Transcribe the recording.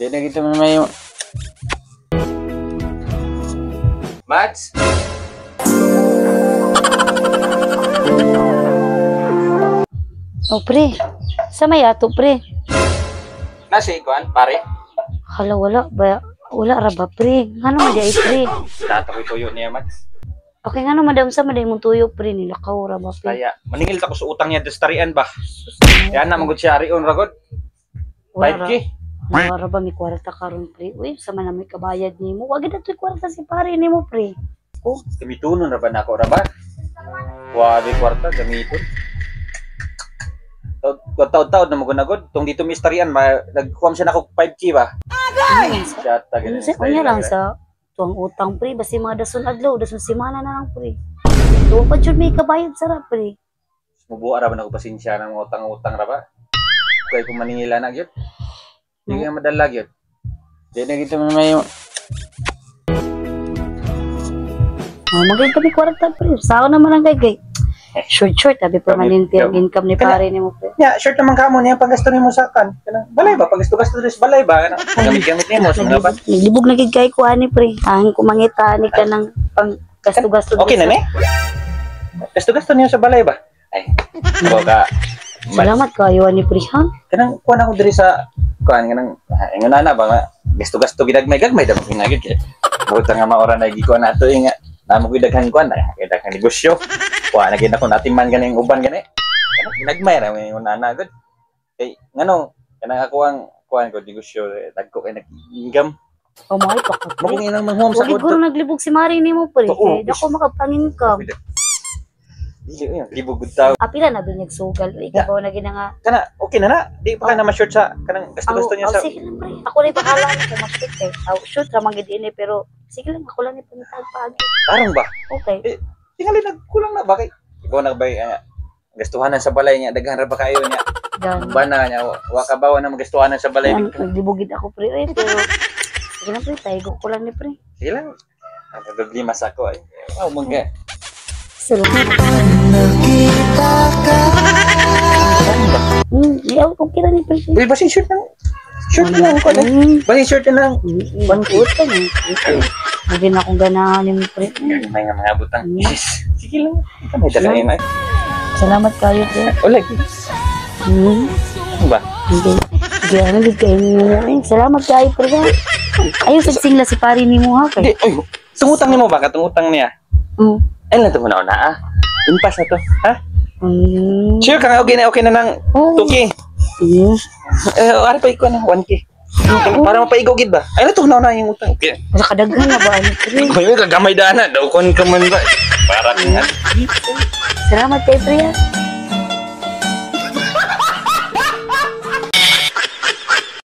Di na kita may... Mads? Oh, pre. Sa may ato, pre. Nasa ikuan, pare? Hala, wala ba? Wala ra ba, pre? Nga naman di ay, pre. Tato ko tuyo niya, Mads. Okay nga naman, madam, sa maday mong tuyo, pre. Nilakaw ra ba, pre? Kaya, maningil ta ko sa utang niya, destarian ba? Kaya na, magod siya, riyon, ragod. Wala 5K. Wala ra ba, may kwarta karon, pre? Uy, sama na may kabayad ni mo. Wag na ito'y kwarta si pare ni mo, pre. Oh, Gamitunon na ba na ako, raba? Wabi kwarta, gamiton. Taod-taod na magunagod. Tong dito mistarian, nagkuham siya na ako 5K ba? Siya, ano sa kanya lang sa tuwang utang, pre. Basta yung mga dason adlaw, dason simana na lang, pre. Tuwang pa dyan may kabayad sarap, pre. Mubuha ra ba na ako pasensya ng utang-utang ra ba? Kaya kung maningila na gyud. Hindi nga madala gyud. Di na kita may... Oh, magay kami kwarta, pre. Sao naman ang gay. Short, tabi permanente ang income ni pare ni mo, pre. Ya, short naman ka mo niya paggasto nimo sa kan. Balay ba paggasto-gasto sa balay ba? Gamit-gamit nimo sa mga ba? Naglibog na gid kay ko ani, pre. Ang kumangita ni ka ng pang gasto-gasto. Okay na ni? Gasto-gasto niyo sa balay ba? Ay, boga. Salamat kayo ani, pre, ha? Kanang kuan ako diri sa kuan kanang ingon na ba nga gasto-gasto gidagmay-gagmay damo pinagid kay. Buta nga maora na gikuan nato nga namo gidaghan kuan na gidaghan negosyo. Kuha na gid ako natiman ganing uban gani. Kanang ginagmay ra ingon na gud. Kay ngano kanang ako ang kuan ko negosyo dagko kay nag-income. Oh, my pa ka. Mo kung inang manghom sa Siguro naglibog si Mari ni mo, pre. Kaya dako makapangin ka. Dili yun, libog gud taw. Apila na binyag sugal. Ikaw na ginanga. Kana okay na na. Di pa ka na ma-short sa kanang gasto-gasto niya sa. Sige lang, pre. Ako na ipakalaan ko ma-shoot eh. Shoot ramang gid ini pero sige lang ako lang ipangitag paagi. Parang ba? Okay. Tingali nagkulang na ba kay ikaw nagbay gastuhanan sa balay niya daghan ra ba kayo niya Gan. bana niya wa ka bawa na magastuhanan sa balay Yan, naglibugid ako, pre. Ay, pero sige lang, pre. Taigo ko lang ni, pre. sige lang ang problema sa ako ay mga Salamat. Okay lang ni, pre. uy basin shirt na ko na basin shirt na Utang eh. Hindi na akong ganahan ni mo, pre. may nga mga butang sige lang ito may dala yun ay Salamat kayo, pre. ulag ano ba Hindi. Hindi, ano, hindi kayo niyo. Salamat kayo, pre. Ayun, sagsingla si pari ni mo, ha? di ay tungutang ni mo ba katungutang niya ay lang ito muna na impas na to ha sure ka nga okay na ng 2K ano pa ikaw na 1K para mapaigogid ba ay ito na yung utang okay Nakadaghan na ba? may kagamay dana daw kon ka man ba para nga Salamat kayo, pre.